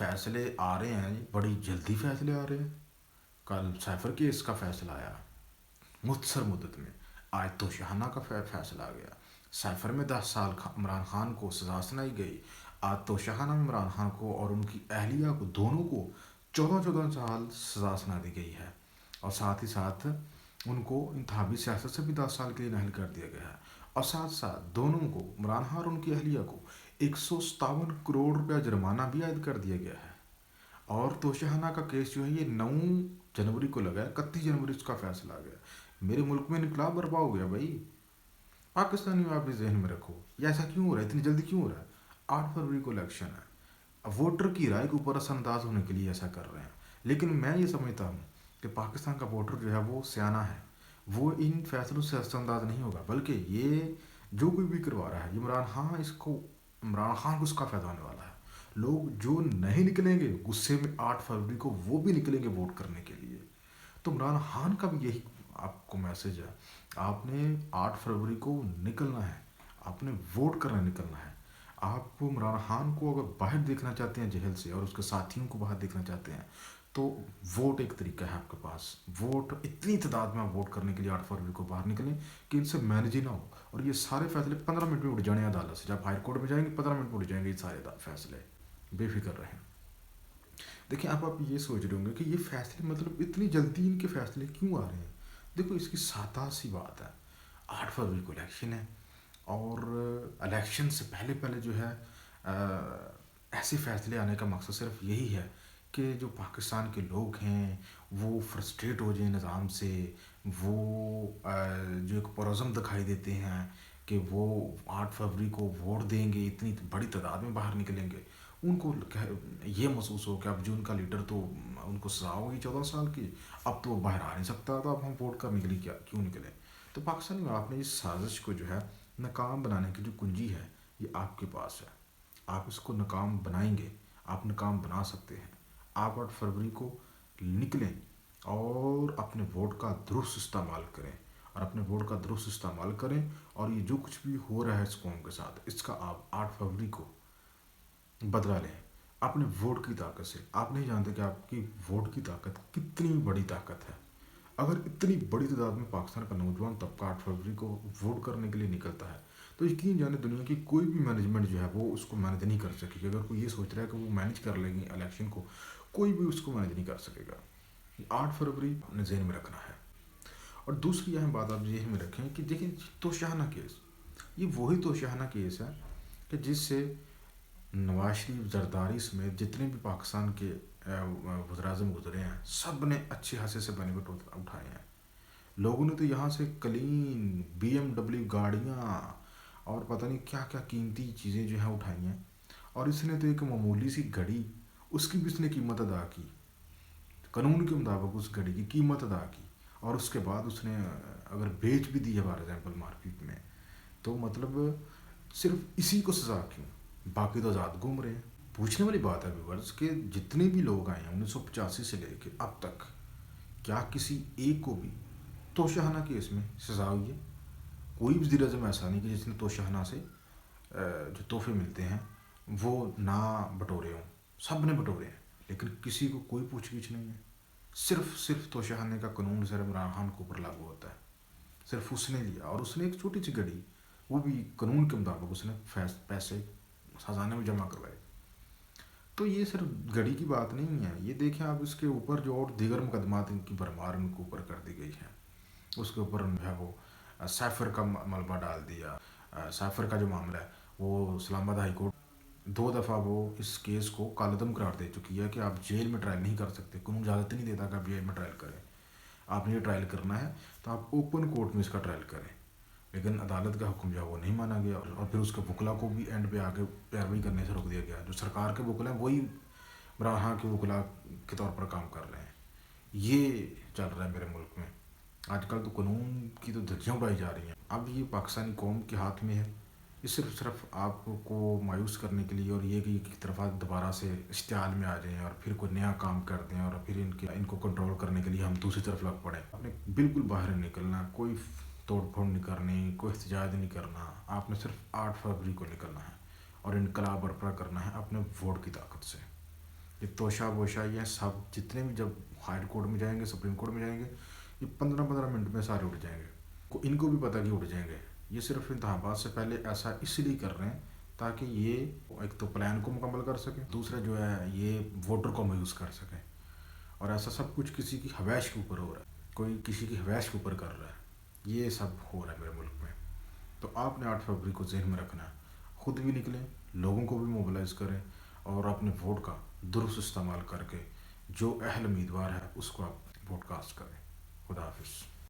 फैसले आ रहे हैं जी, बड़ी जल्दी फैसले आ रहे हैं। कल साइफर केस का फैसला आया मुख्तसर मुद्दत में। आज तोशाना का फैसला आ गया। साइफर में 10 साल इमरान खान को सज़ा सुनाई गई। आज तोशाना में इमरान खान को और उनकी अहलिया को दोनों को 14-14 साल सज़ा सुना दी गई है। और साथ ही साथ उनको इंतहाबी सियासत से भी 10 साल के लिए नाहल कर दिया गया है। और साथ साथ दोनों को, इमरान खान और उनकी अहलिया को, 157 करोड़ रुपया जुर्माना भी आयद कर दिया गया है। और तोशाना का केस जो है ये 9 जनवरी को लगा है, 31 जनवरी उसका फैसला आ गया। मेरे मुल्क में इनकलाब बर्पा हो गया भाई। पाकिस्तानी आप इस जहन में रखो, ये ऐसा क्यों हो रहा है, इतनी जल्दी क्यों हो रहा है। 8 फरवरी को इलेक्शन है। अब वोटर की राय के ऊपर असरअंदाज होने के लिए ऐसा कर रहे हैं। लेकिन मैं ये समझता हूँ कि पाकिस्तान का वोटर जो है वो सियाना है, वो इन फैसलों से असरअंदाज नहीं होगा। बल्कि ये जो कोई भी करवा रहा है, इमरान खान को इसका फ़ायदा होने वाला है। लोग जो नहीं निकलेंगे गुस्से में 8 फरवरी को, वो भी निकलेंगे वोट करने के लिए। तो इमरान खान का भी यही आपको मैसेज है, आपने 8 फरवरी को निकलना है, आपने वोट करने निकलना है। आपको इमरान खान को अगर बाहर देखना चाहते हैं जेल से, और उसके साथियों को बाहर देखना चाहते हैं, तो वोट एक तरीका है आपके पास। वोट, इतनी तादाद में आप वोट करने के लिए 8 फरवरी को बाहर निकलें कि इनसे मैनेज ही ना हो। और ये सारे फैसले 15 मिनट में उठ जाने अदालत से। जब हाई कोर्ट में जाएंगे 15 मिनट में उठ जाएंगे ये सारे फैसले, बेफिक्र रहें। देखिए आप ये सोच रहे होंगे कि ये फैसले, मतलब इतनी जल्दी इनके फैसले क्यों आ रहे हैं। देखो इसकी सादा सी बात है, 8 फरवरी को इलेक्शन है। और इलेक्शन से पहले पहले जो है ऐसे फैसले आने का मकसद सिर्फ यही है कि जो पाकिस्तान के लोग हैं वो फ्रस्ट्रेट हो जाए निज़ाम से। वो जो एक पुरज़म दिखाई देते हैं कि वो 8 फरवरी को वोट देंगे, इतनी बड़ी तादाद में बाहर निकलेंगे। उनको ये महसूस हो कि अब जो उनका लीडर, तो उनको सज़ा होगी 14 साल की, अब तो वो बाहर आ नहीं सकता, तो अब हम वोट करने के लिए क्या क्यों निकले। तो पाकिस्तानी में आपने इस साजिश को जो है नाकाम बनाने की जो कुंजी है ये आपके पास है। आप इसको नाकाम बनाएंगे, आप नाकाम बना सकते हैं। आप 8 फरवरी को निकलें और अपने वोट का दुरुस्त इस्तेमाल करें, और अपने वोट का दुरुस्त इस्तेमाल करें। और ये जो कुछ भी हो रहा है इस कौम के साथ, इसका आप 8 फरवरी को बदला लें अपने वोट की ताकत से। आप नहीं जानते कि आपकी वोट की ताकत कितनी बड़ी ताकत है। अगर इतनी बड़ी तादाद में पाकिस्तान का नौजवान तबका 8 फरवरी को वोट करने के लिए निकलता है, तो यकीन जाने दुनिया की कोई भी मैनेजमेंट जो है वो उसको मैनेज नहीं कर सकेगी। अगर कोई ये सोच रहा है कि वो मैनेज कर लेंगे इलेक्शन को, कोई भी उसको मैनेज नहीं कर सकेगा। 8 फरवरी अपने जहन में रखना है। और दूसरी अहम बात आप जहन में रखें कि देखिए तोशाना केस, ये वही तोशाना केस है कि जिससे नवाज शरीफ, जरदारी समेत जितने भी पाकिस्तान के वज़ीर-ए-आज़म गुजरे हैं, सब ने अच्छे खासे से बेनिफिट उठाए हैं। लोगों ने तो यहाँ से क्लीन BMW गाड़ियाँ और पता नहीं क्या क्या कीमती चीज़ें जो हैं उठाई हैं। और इसने तो एक मामूली सी घड़ी, उसकी भी इसने कीमत अदा की, कानून के मुताबिक उस घड़ी की कीमत अदा की। और उसके बाद उसने अगर बेच भी दी है फॉर एग्जाम्पल मार्केट में, तो मतलब सिर्फ इसी को सज़ा क्यों, बाकी तो आज़ाद घूम रहे हैं। पूछने वाली बात है व्यूअर्स कि जितने भी लोग आए हैं 1985 से लेकर अब तक, क्या किसी एक को भी तोशाना केस में सज़ा हुई है। कोई भी वज़ीर आज़म ऐसा नहीं कि जिसने तोशाना से जो तोहफे मिलते हैं वो ना बटोरे हों, सब ने बटोरे हैं। लेकिन किसी को कोई पूछ-गिछ नहीं है। सिर्फ तोशाने का कानून सिर्फ इमरान खान के ऊपर लागू होता है। सिर्फ उसने लिया, और उसने एक छोटी सी घड़ी, वो भी कानून के मुताबिक उसने पैसे खजाने में जमा करवाए। तो ये सिर्फ घड़ी की बात नहीं है, ये देखें आप इसके ऊपर जो और दीगर मुकदमात इनकी भरमार उनके ऊपर कर दी गई है। उसके ऊपर जो है वो साइफर का मलबा डाल दिया। साइफर का जो मामला है वो इस्लामाबाद हाई कोर्ट 2 दफ़ा वो इस केस को कालअदम करार दे चुकी है कि आप जेल में ट्रायल नहीं कर सकते, कानून इजाज़त नहीं देता कि आप जेल में ट्रायल करें। आपने ये ट्रायल करना है तो आप ओपन कोर्ट में इसका ट्रायल करें। लेकिन अदालत का हुक्म जो है वो नहीं माना गया, और फिर उसके वकला को भी एंड पे आके पैरवी करने से रोक दिया गया। जो सरकार के वकला हैं वही इमरान के वकला के तौर पर काम कर रहे हैं। ये चल रहा है मेरे मुल्क में आजकल। तो कानून की तो धज्जियाँ उड़ाई जा रही हैं। अब ये पाकिस्तानी कौम के हाथ में है। ये सिर्फ आपको मायूस करने के लिए, और ये कि एक तरफा दोबारा से इश्तिहाल में आ जाएं और फिर कोई नया काम कर दें, और फिर इनको कंट्रोल करने के लिए हम दूसरी तरफ लग पड़े। आपने बिल्कुल बाहर नहीं निकलना, कोई तोड़ फोड़ नहीं करनी, कोई एहतजाज नहीं करना। आपने सिर्फ 8 फरवरी को निकलना है और इनकलाब बर्पा करना है अपने वोट की ताकत से। یہ توشہ ووشہ یہ سب جتنے بھی جب ہائی کورٹ میں جائیں گے سپریم کورٹ میں جائیں گے یہ 15-15 منٹ میں سارے اٹھ جائیں گے. ان کو بھی پتہ کہ اٹھ جائیں گے. یہ صرف انتخابات سے پہلے ایسا اس لیے کر رہے ہیں تاکہ یہ ایک تو پلان کو مکمل کر سکیں, دوسرا جو ہے یہ ووٹر کو میوز کر سکیں. اور ایسا سب کچھ کسی کی حویش کے اوپر ہو رہا ہے, کوئی کسی کی حویش کے اوپر کر رہا ہے. یہ سب ہو رہا ہے میرے ملک میں. تو آپ نے 8 فروری کو ذہن میں رکھنا ہے, خود بھی نکلیں, لوگوں کو بھی موبلائز کریں اور اپنے ووٹ کا درست استعمال کر کے جو اہل امیدوار ہے اس کو آپ ووٹ کاسٹ کریں. خدا حافظ.